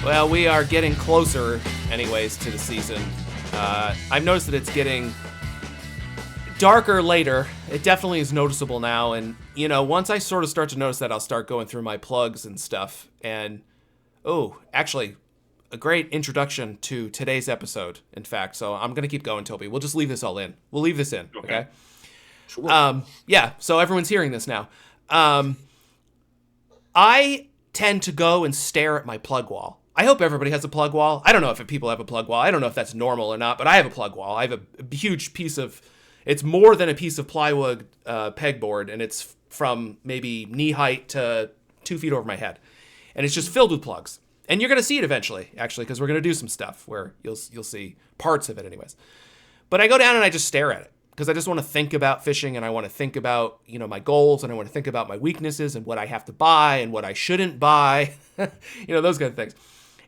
Well, we are getting closer, anyways, to the season. I've noticed that it's getting darker later. It definitely is noticeable now. And, you know, once I sort of start to notice that, I'll start going through my plugs and stuff. And, actually, a great introduction to today's episode, in fact. So I'm going to keep going, Toby. We'll just leave this all in. We'll leave this in, okay? Sure. So everyone's hearing this now. I tend to go and stare at my plug wall. I hope everybody has a plug wall. I don't know if people have a plug wall. I don't know if that's normal or not, but I have a plug wall. I have a huge piece of, it's more than a piece of plywood pegboard, and it's from maybe knee height to 2 feet over my head. And it's just filled with plugs. And you're going to see it eventually, actually, because we're going to do some stuff where you'll see parts of it anyways. But I go down and I just stare at it because I just want to think about fishing, and I want to think about, you know, my goals, and I want to think about my weaknesses and what I have to buy and what I shouldn't buy, those kind of things.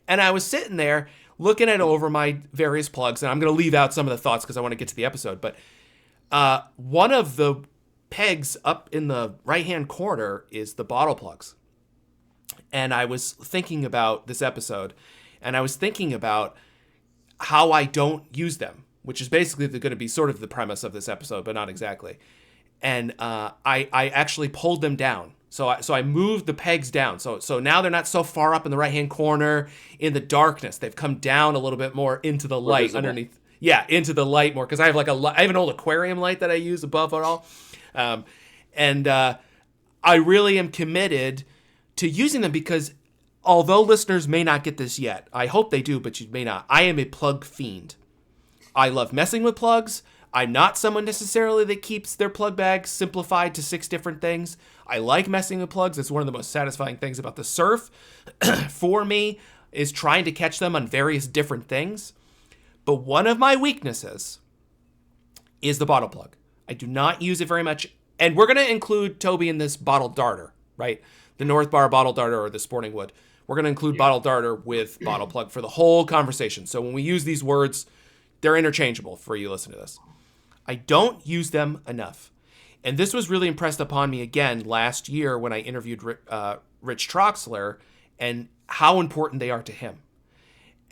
And I was sitting there looking at over my various plugs, and I'm going to leave out some of the thoughts because I want to get to the episode. But one of the pegs up in the right-hand corner is the bottle plugs. And I was thinking about this episode, and I was thinking about how I don't use them, which is basically going to be sort of the premise of this episode, but not exactly. And I actually pulled them down. So I moved the pegs down. So now they're not so far up in the right-hand corner in the darkness. They've come down a little bit more into the light underneath. Yeah, into the light more, because I have I have an old aquarium light that I use above it all. I really am committed to using them because although listeners may not get this yet, I hope they do, but you may not. I am a plug fiend. I love messing with plugs. I'm not someone necessarily that keeps their plug bag simplified to 6 different things. I like messing with plugs. It's one of the most satisfying things about the surf for me is trying to catch them on various different things. But one of my weaknesses is the bottle plug. I do not use it very much. And we're going to include Toby in this bottle darter, right? The North Bar bottle darter or the Sporting Wood. We're going to include bottle darter with bottle plug for the whole conversation. So when we use these words, they're interchangeable for you listening to this. I don't use them enough. And this was really impressed upon me again last year when I interviewed Rich Troxler and how important they are to him.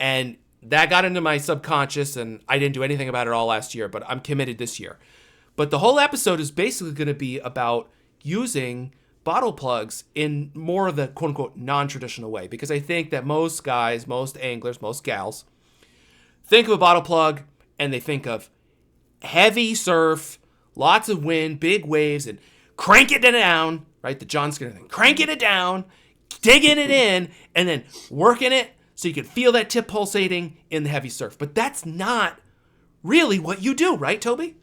And that got into my subconscious, and I didn't do anything about it all last year, but I'm committed this year. But the whole episode is basically going to be about using bottle plugs in more of the quote-unquote non-traditional way, because I think that most guys, most anglers, most gals think of a bottle plug and they think of heavy surf, lots of wind, big waves, and cranking it down, right? The John Skinner thing. Cranking it down, digging it in, and then working it so you can feel that tip pulsating in the heavy surf. But that's not really what you do, right, Toby?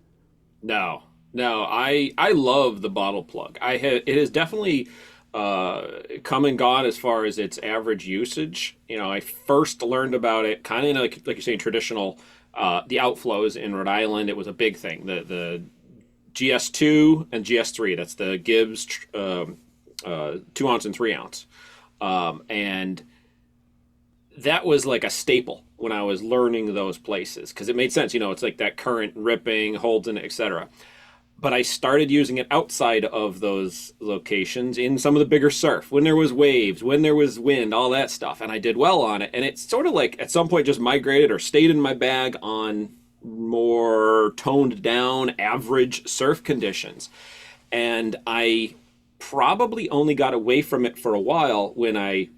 No, I love the bottle plug. It has definitely come and gone as far as its average usage. You know, I first learned about it kind of like you're saying, traditional, the outflows in Rhode Island. It was a big thing. The GS2 and GS3, that's the Gibbs 2 ounce and 3 ounce. And that was like a staple when I was learning those places because it made sense. You know, it's like that current ripping, Holden, etc. But I started using it outside of those locations in some of the bigger surf, when there was waves, when there was wind, all that stuff. And I did well on it. And it's sort of like at some point just migrated or stayed in my bag on more toned down average surf conditions. And I probably only got away from it for a while when I,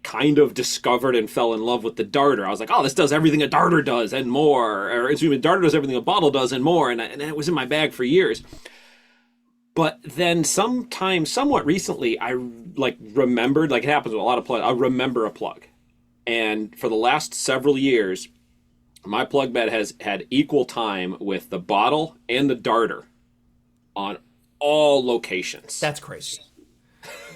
kind of discovered and fell in love with the darter. I was like, oh, this does everything a darter does and more. Or excuse me, darter does everything a bottle does and more. And it was in my bag for years. But then sometime, somewhat recently, I remembered, like it happens with a lot of plugs, I remember a plug. And for the last several years, my plug bed has had equal time with the bottle and the darter on all locations. That's crazy.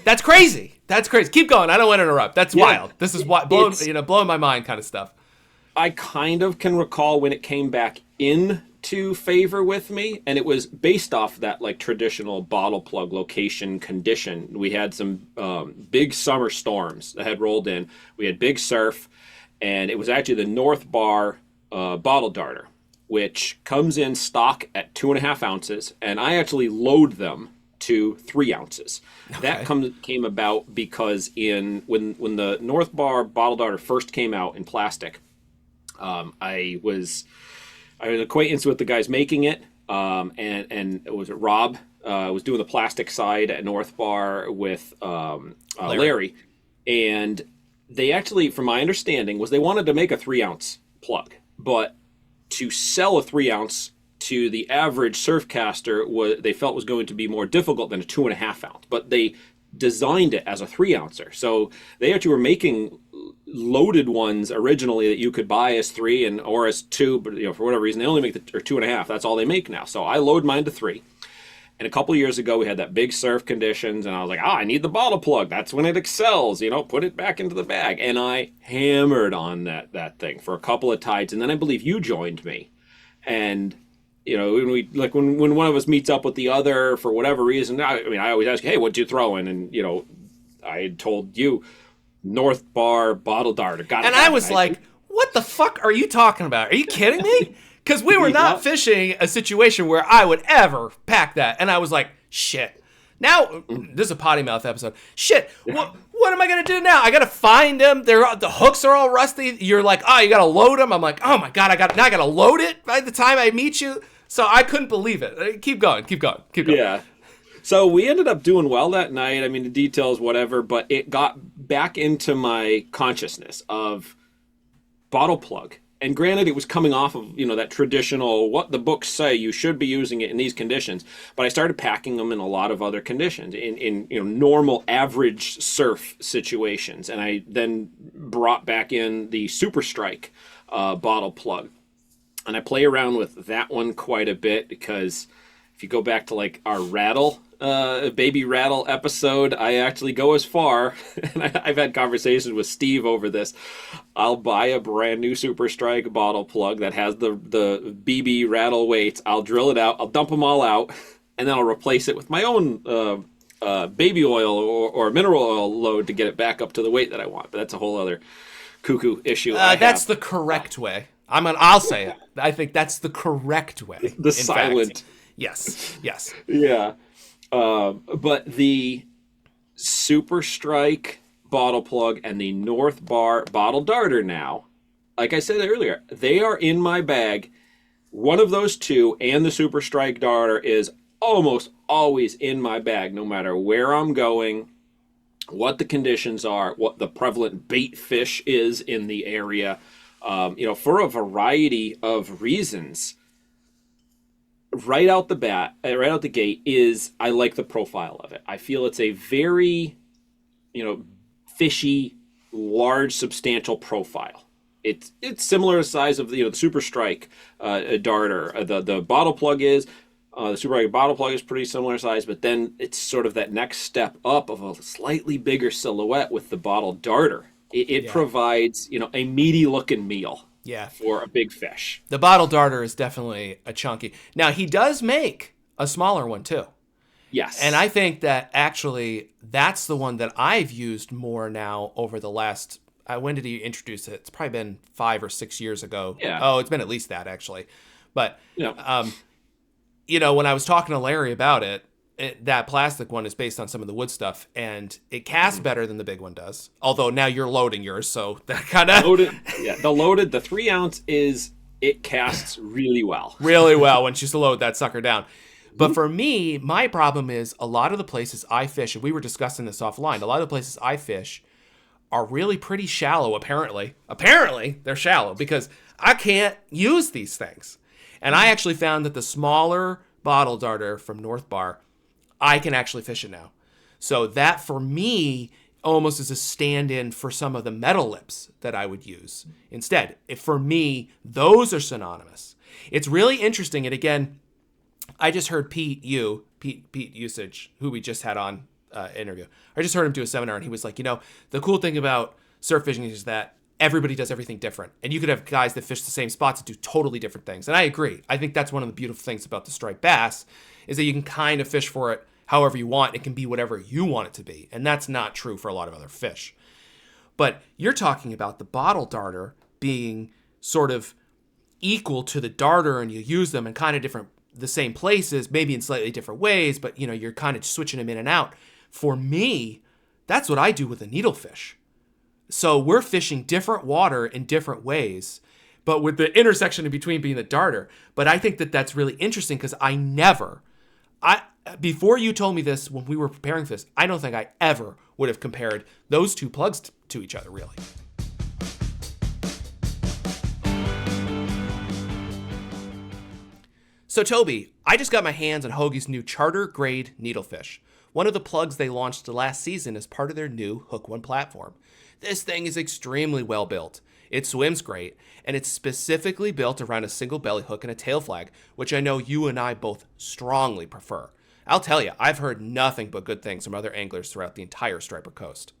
That's crazy. That's crazy. Keep going. I don't want to interrupt. That's wild. This is blowing my mind kind of stuff. I kind of can recall when it came back into favor with me, and it was based off that like traditional bottle plug location condition. We had some big summer storms that had rolled in. We had big surf, and it was actually the North Bar bottle darter, which comes in stock at 2.5 ounces, and I actually load them to 3 ounces. Okay. That came about because when the North Bar bottle darter first came out in plastic, I was an acquaintance with the guys making it, and it was Rob. Was doing the plastic side at North Bar with Larry, and they actually, from my understanding, was they wanted to make a 3-ounce plug, but to sell a 3-ounce to the average surfcaster, they felt was going to be more difficult than a 2.5-ounce. But they designed it as a 3-ouncer, so they actually were making loaded ones originally that you could buy as 3 or as 2, but for whatever reason they only make or 2.5. That's all they make now. So I load mine to 3. And a couple of years ago, we had that big surf conditions, and I was like, I need the bottle plug. That's when it excels, put it back into the bag. And I hammered on that thing for a couple of tides, and then I believe you joined me. And, when one of us meets up with the other for whatever reason, I always ask, hey, what'd you throw in? And, I had told you, North Bar bottle darter. And I was like, what the fuck are you talking about? Are you kidding me? Because we were not fishing a situation where I would ever pack that. And I was like, shit. Now, this is a potty mouth episode. Shit, what am I going to do now? I got to find them. The hooks are all rusty. You're like, you got to load them. I'm like, oh my God, I got to load it by the time I meet you. So I couldn't believe it. Keep going. Yeah. So we ended up doing well that night. I mean, the details, whatever, but it got back into my consciousness of bottle plug. And granted, it was coming off of, that traditional, what the books say, you should be using it in these conditions. But I started packing them in a lot of other conditions, in normal, average surf situations. And I then brought back in the Super Strike bottle plug. And I play around with that one quite a bit because if you go back to like our rattle, baby rattle episode, I actually go as far, and I've had conversations with Steve over this. I'll buy a brand new Super Strike bottle plug that has the BB rattle weights. I'll drill it out. I'll dump them all out, and then I'll replace it with my own baby oil or mineral oil load to get it back up to the weight that I want. But that's a whole other cuckoo issue. That's the correct way. I'll say it. I think that's the correct way. The silent. Yes. Yeah. But the Super Strike bottle plug and the North Bar bottle darter now, like I said earlier, they are in my bag. One of those two and the Super Strike darter is almost always in my bag, no matter where I'm going, what the conditions are, what the prevalent bait fish is in the area, for a variety of reasons. Right out the gate is I like the profile of it. I feel it's a very, fishy, large, substantial profile. It's similar to the size of the Super Strike darter. The bottle plug is the Super Strike bottle plug is pretty similar size, but then it's sort of that next step up of a slightly bigger silhouette with the bottle darter. It provides a meaty looking meal. Yeah. For a big fish. The bottle darter is definitely a chunky. Now, he does make a smaller one, too. Yes. And I think that actually that's the one that I've used more now over the last... when did he introduce it? It's probably been 5 or 6 years ago. Yeah. Oh, it's been at least that, actually. But, when I was talking to Larry about it, that plastic one is based on some of the wood stuff, and it casts better than the big one does. Although now you're loading yours, so that kind of the 3-ounce it casts really well, once you load that sucker down. But for me, my problem is a lot of the places I fish, and we were discussing this offline. A lot of the places I fish are really pretty shallow. Apparently they're shallow because I can't use these things. And I actually found that the smaller bottle darter from North Bar, I can actually fish it now. So that, for me, almost is a stand-in for some of the metal lips that I would use. Instead, for me, those are synonymous. It's really interesting. And again, I just heard Pete Usage, who we just had on interview. I just heard him do a seminar, and he was like, the cool thing about surf fishing is that everybody does everything different. And you could have guys that fish the same spots that do totally different things. And I agree. I think that's one of the beautiful things about the striped bass is that you can kind of fish for it however you want. It can be whatever you want it to be. And that's not true for a lot of other fish. But you're talking about the bottle darter being sort of equal to the darter, and you use them in kind of different the same places, maybe in slightly different ways, but you're kind of switching them in and out. For me, that's what I do with a needlefish. So we're fishing different water in different ways, but with the intersection in between being the darter. But I think that that's really interesting because before you told me this when we were preparing for this, I don't think I ever would have compared those two plugs to each other, really. So Toby, I just got my hands on Hoagie's new charter grade needlefish, one of the plugs they launched last season as part of their new Hook One platform. This thing is extremely well built. It swims great, and it's specifically built around a single belly hook and a tail flag, which I know you and I both strongly prefer. I'll tell you, I've heard nothing but good things from other anglers throughout the entire Striper Coast.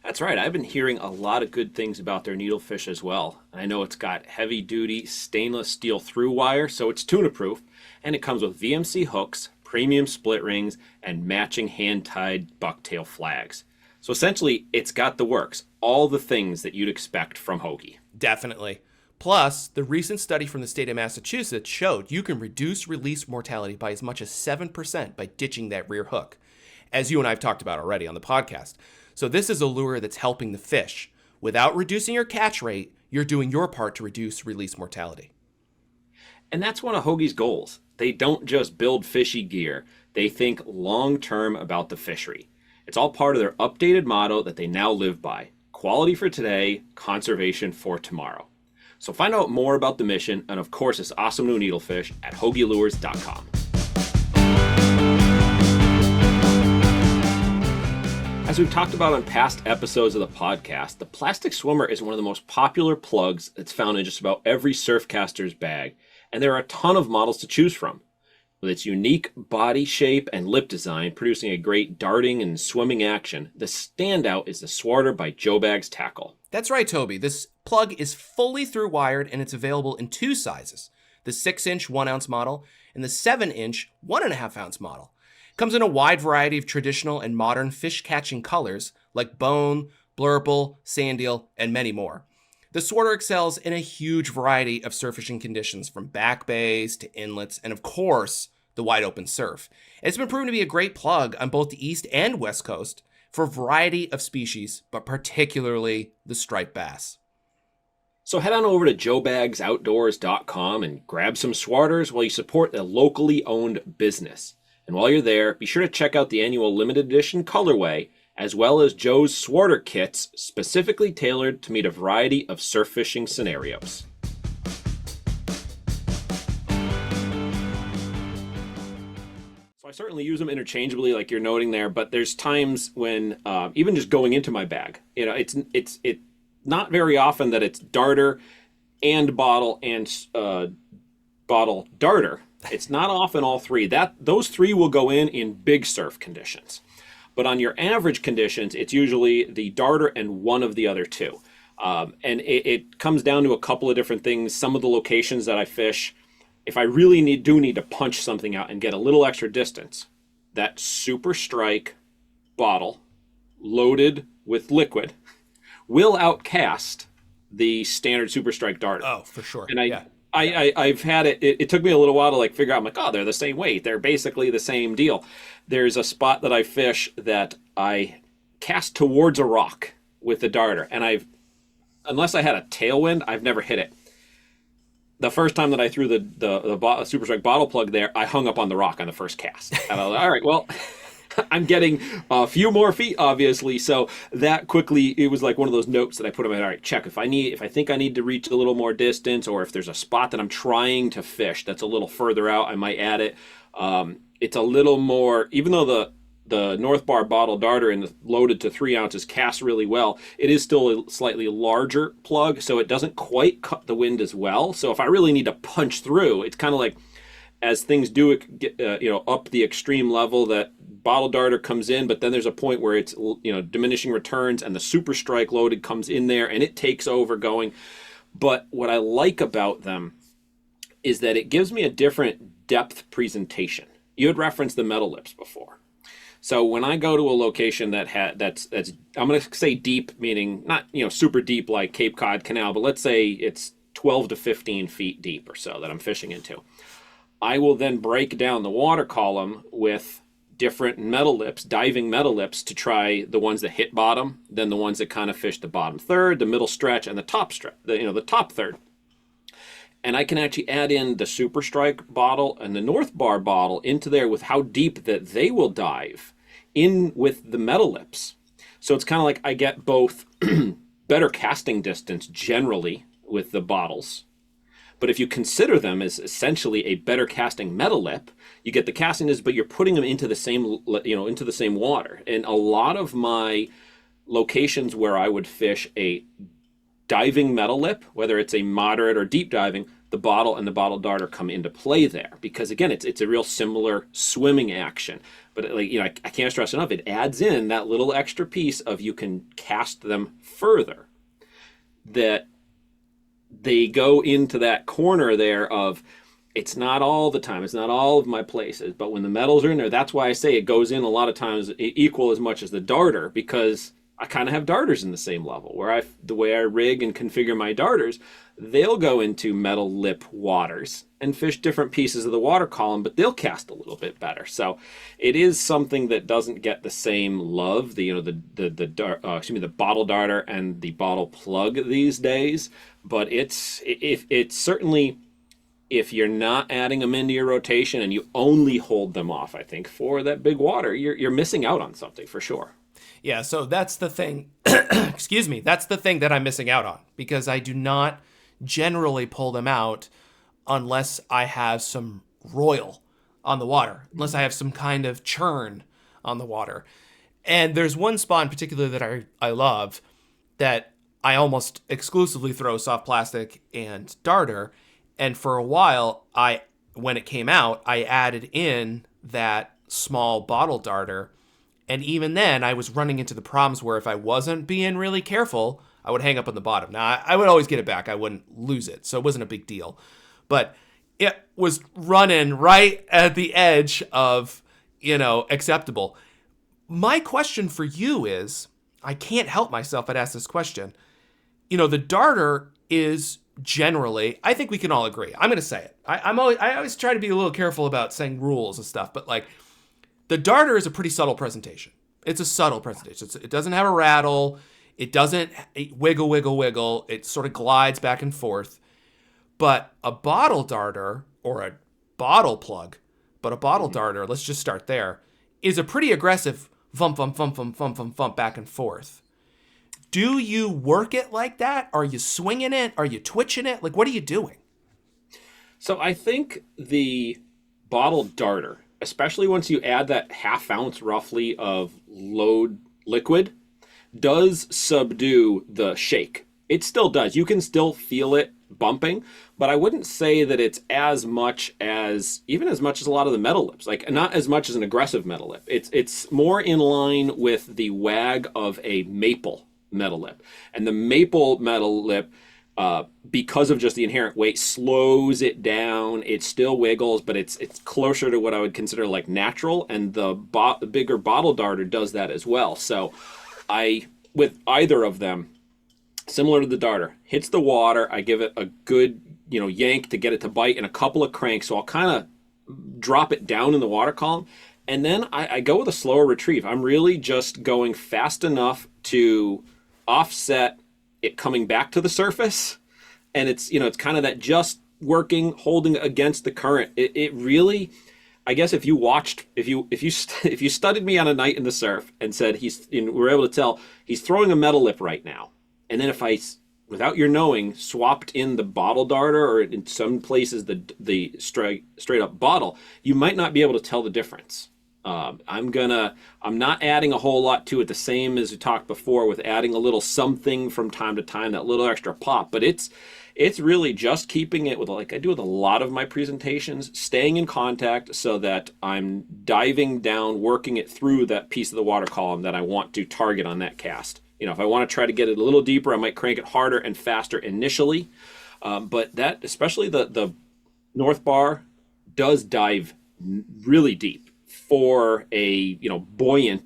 That's right. I've been hearing a lot of good things about their needlefish as well. I know it's got heavy-duty stainless steel through wire, so it's tuna-proof, and it comes with VMC hooks, premium split rings, and matching hand-tied bucktail flags. So essentially, it's got the works, all the things that you'd expect from Hoagie. Definitely. Plus, the recent study from the state of Massachusetts showed you can reduce release mortality by as much as 7% by ditching that rear hook, as you and I have talked about already on the podcast. So this is a lure that's helping the fish. Without reducing your catch rate, you're doing your part to reduce release mortality. And that's one of Hoagie's goals. They don't just build fishy gear. They think long-term about the fishery. It's all part of their updated motto that they now live by. Quality for today, conservation for tomorrow. So find out more about the mission and, of course, this awesome new needlefish at HoagieLures.com. As we've talked about on past episodes of the podcast, the plastic swimmer is one of the most popular plugs that's found in just about every surfcaster's bag, and there are a ton of models to choose from. With its unique body shape and lip design producing a great darting and swimming action, the standout is the Swarter by Joe Baggs Tackle. That's right, Toby. This plug is fully through wired and it's available in two sizes, the 6-inch 1-ounce model and the 7-inch 1.5-ounce model. Comes in a wide variety of traditional and modern fish-catching colors like bone, blurple, sand eel, and many more. The Swarter excels in a huge variety of surf fishing conditions from back bays to inlets and, of course, the wide open surf. It's been proven to be a great plug on both the East and West Coast for a variety of species, but particularly the striped bass. So head on over to joebagsoutdoors.com and grab some Swarters while you support a locally owned business. And while you're there, be sure to check out the annual limited edition colorway, as well as Joe's Swarter kits, specifically tailored to meet a variety of surf fishing scenarios. So I certainly use them interchangeably, like you're noting there, but there's times when, even just going into my bag, it's not very often that it's darter and bottle and bottle darter. It's not often all three. Those three will go in big surf conditions. But on your average conditions, it's usually the darter and one of the other two. And it comes down to a couple of different things. Some of the locations that I fish, if I really do need to punch something out and get a little extra distance, that Super Strike bottle loaded with liquid will outcast the standard Super Strike darter. Oh, for sure. And I've had it. It took me a little while to figure out. I'm like, oh, they're the same weight. They're basically the same deal. There's a spot that I fish that I cast towards a rock with the darter, and unless I had a tailwind, I've never hit it. The first time that I threw the Super Strike bottle plug there, I hung up on the rock on the first cast. And I was like, all right, well, I'm getting a few more feet, obviously. So that quickly, it was like one of those notes that I put in my head. All right, check. If I think I need to reach a little more distance, or if there's a spot that I'm trying to fish that's a little further out, I might add it. It's a little more, even though the North Bar bottle darter and loaded to 3 ounces casts really well, it is still a slightly larger plug, so it doesn't quite cut the wind as well. So if I really need to punch through, it's kind of like, as things do get, up the extreme level, that bottle darter comes in, but then there's a point where it's, diminishing returns, and the Super Strike loaded comes in there and it takes over going. But what I like about them is that it gives me a different depth presentation. You had referenced the metal lips before. So when I go to a location that's I'm going to say deep, meaning not super deep like Cape Cod Canal, but let's say it's 12 to 15 feet deep or so that I'm fishing into. I will then break down the water column with different metal lips, diving metal lips, to try the ones that hit bottom, then the ones that kind of fish the bottom third, the middle stretch, and the top stretch, the top third. And I can actually add in the Super Strike bottle and the North Bar bottle into there with how deep that they will dive in with the metal lips. So it's kind of like I get both better casting distance generally with the bottles. But if you consider them as essentially a better casting metal lip, you get the casting distance, but you're putting them into the same, into the same water. And a lot of my locations where I would fish a diving metal lip, whether it's a moderate or deep diving, the bottle and the bottle darter come into play there, because again, it's a real similar swimming action. But I can't stress enough, it adds in that little extra piece of you can cast them further, that they go into that corner there of it's not all the time, it's not all of my places, but when the metals are in there, that's why I say it goes in a lot of times equal as much as the darter, because I kind of have darters in the same level where the way I rig and configure my darters, they'll go into metal lip waters and fish different pieces of the water column, but they'll cast a little bit better. So it is something that doesn't get the same love, the bottle darter and the bottle plug these days. But it's certainly, if you're not adding them into your rotation and you only hold them off, I think, for that big water, you're missing out on something for sure. Yeah, so that's the thing. Excuse me. That's the thing that I'm missing out on, because I do not generally pull them out unless I have some roil on the water, unless I have some kind of churn on the water. And there's one spot in particular that I love, that I almost exclusively throw soft plastic and darter. And for a while, when it came out, I added in that small bottle darter. And even then, I was running into the problems where if I wasn't being really careful, I would hang up on the bottom. Now, I would always get it back. I wouldn't lose it, so it wasn't a big deal. But it was running right at the edge of, acceptable. My question for you is, I can't help myself but ask this question. The darter is generally, I think we can all agree. I'm going to say it. I always try to be a little careful about saying rules and stuff, but the darter is a pretty subtle presentation. It's a subtle presentation. It doesn't have a rattle. It doesn't wiggle, wiggle, wiggle. It sort of glides back and forth. But a bottle darter, or a bottle plug, but a bottle darter, let's just start there, is a pretty aggressive thump, thump, thump, thump, thump, thump, thump back and forth. Do you work it like that? Are you swinging it? Are you twitching it? What are you doing? So I think the bottle darter, especially once you add that half ounce roughly of load liquid, does subdue the shake. It still does. You can still feel it bumping, but I wouldn't say that it's as much as a lot of the metal lips. Not as much as an aggressive metal lip. It's more in line with the wag of a maple metal lip. And the maple metal lip, because of just the inherent weight, slows it down. It still wiggles, but it's closer to what I would consider natural, and the bigger bottle darter does that as well. So with either of them, similar to the darter, hits the water, I give it a good yank to get it to bite, and a couple of cranks, so I'll kind of drop it down in the water column, and then I go with a slower retrieve. I'm really just going fast enough to offset it coming back to the surface, and it's kind of that just working, holding against the current. It really, I guess if you studied me on a night in the surf and said we're able to tell he's throwing a metal lip right now, and then if I, without your knowing, swapped in the bottle darter, or in some places the straight up bottle, you might not be able to tell the difference. I'm not adding a whole lot to it, the same as we talked before with adding a little something from time to time, that little extra pop, but it's really just keeping it with, like I do with a lot of my presentations, staying in contact so that I'm diving down, working it through that piece of the water column that I want to target on that cast. If I want to try to get it a little deeper, I might crank it harder and faster initially, but that, especially the North Bar, does dive really deep for a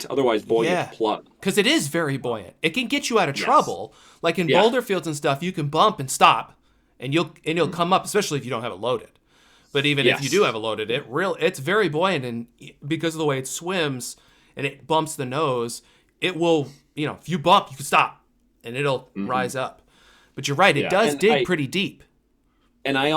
otherwise buoyant plug, because it is very buoyant. It can get you out of trouble. Like in boulder fields and stuff, you can bump and stop, and you'll come up, especially if you don't have it loaded. But even if you Yes. do have it loaded, it's very buoyant, and because of the way it swims and it bumps the nose, it will, if you bump, you can stop and it'll rise up. But you're right, it does dig pretty deep. And I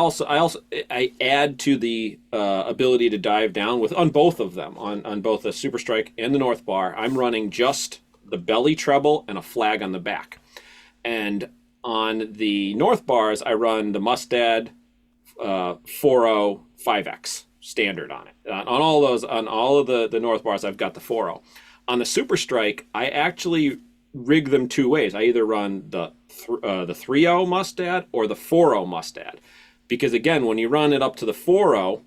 add to the ability to dive down on both of them, on both the Super Strike and the North Bar. I'm running just the belly treble and a flag on the back. And on the North Bars, I run the Mustad 4.0 5X standard on it. On all of the North Bars, I've got the 4.0. On the Super Strike, I actually rig them two ways. I either run the 3.0 Mustad or the 4.0 Mustad. Because again, when you run it up to the 4.0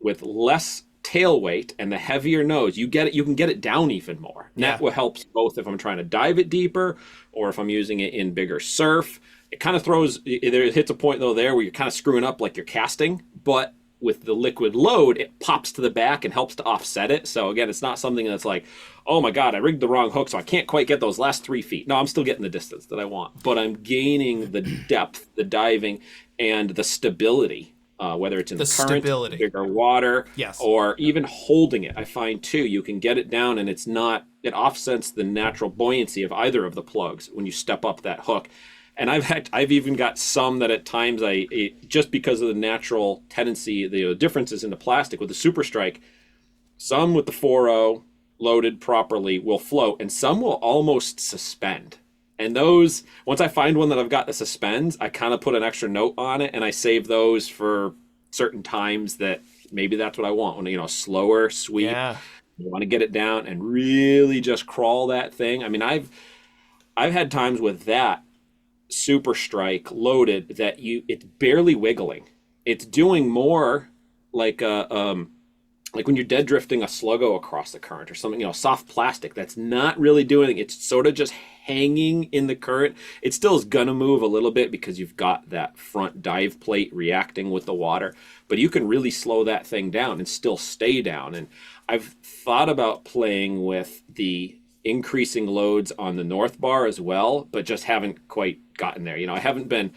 with less tail weight and the heavier nose, you can get it down even more. And that helps both if I'm trying to dive it deeper or if I'm using it in bigger surf. It kind of it hits a point though there where you're kind of screwing up like you're casting, but with the liquid load, it pops to the back and helps to offset it. So again, it's not something that's like, oh my God, I rigged the wrong hook, so I can't quite get those last 3 feet. No, I'm still getting the distance that I want, but I'm gaining the depth, the diving, and the stability, whether it's in the current, bigger water, or even holding it. I find too, you can get it down and it offsets the natural buoyancy of either of the plugs when you step up that hook. And I've even got some that at times just because of the natural tendency, the differences in the plastic with the Super Strike, some with the 4.0 loaded properly will float, and some will almost suspend. And those, once I find one that I've got that suspends, I kind of put an extra note on it, and I save those for certain times that maybe that's what I want. When slower, sweet, you want to get it down and really just crawl that thing. I mean, I've had times with that Super Strike loaded that it's barely wiggling. It's doing more like when you're dead drifting a sluggo across the current or something, soft plastic that's not really doing anything. It's sort of just hanging in the current. It still is gonna move a little bit because you've got that front dive plate reacting with the water, but you can really slow that thing down and still stay down. And I've thought about playing with the increasing loads on the North Bar as well, but just haven't quite gotten there. I haven't been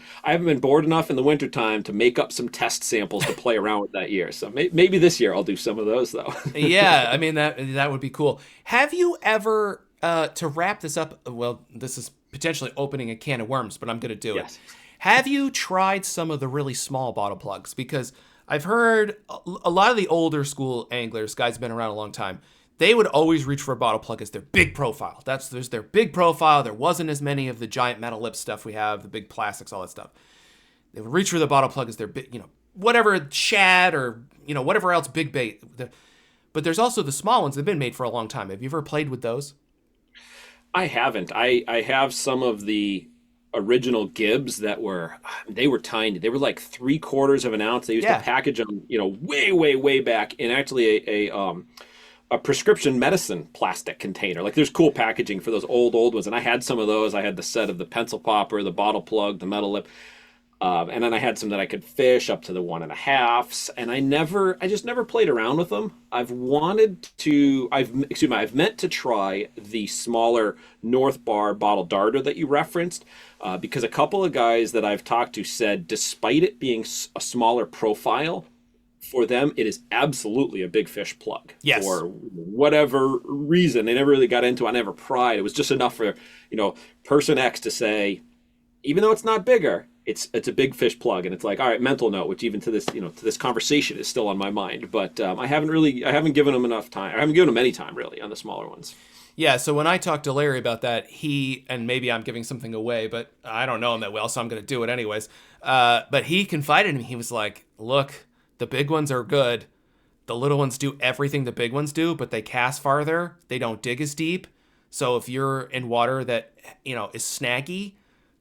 bored enough in the wintertime to make up some test samples to play around with that year. So maybe this year I'll do some of those though. Yeah, I mean that would be cool. Have you ever to wrap this up? Well, this is potentially opening a can of worms, but I'm going to do it. Have you tried some of the really small bottle plugs? Because I've heard a lot of the older school anglers, guys have been around a long time, they would always reach for a bottle plug as their big profile. There's their big profile. There wasn't as many of the giant metal lip stuff we have, the big plastics, all that stuff. They would reach for the bottle plug as their big, whatever shad or, whatever else big bait. But there's also the small ones that have been made for a long time. Have you ever played with those? I haven't. I have some of the original Gibbs that they were tiny. They were like 3/4 of an ounce. They used to package them, way, way, way back in actually a prescription medicine plastic container. Like there's cool packaging for those old ones. And I had some of those. I had the set of the pencil popper, the bottle plug, the metal lip. And then I had some that I could fish up to the 1.5s. And I just never played around with them. I've meant to try the smaller North Bar bottle darter that you referenced, because a couple of guys that I've talked to said, despite it being a smaller profile, for them, it is absolutely a big fish plug. Yes. For whatever reason, they never really got into it. I never pried. It was just enough for, person X to say, even though it's not bigger, it's a big fish plug. And it's like, all right, mental note, which even to this conversation is still on my mind. But I haven't given them enough time. I haven't given them any time really on the smaller ones. Yeah, so when I talked to Larry about that, and maybe I'm giving something away, but I don't know him that well, so I'm going to do it anyways. But he confided in me. He was like, look, the big ones are good. The little ones do everything the big ones do, but they cast farther. They don't dig as deep. So if you're in water that, is snaggy,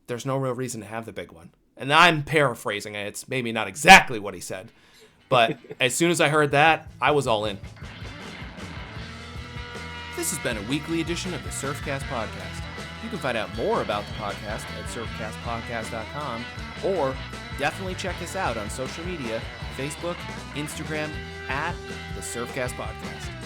there's no real reason to have the big one. And I'm paraphrasing it. It's maybe not exactly what he said. But as soon as I heard that, I was all in. This has been a weekly edition of the Surfcast Podcast. You can find out more about the podcast at surfcastpodcast.com, or definitely check us out on social media, Facebook, Instagram, at the Surfcast Podcast.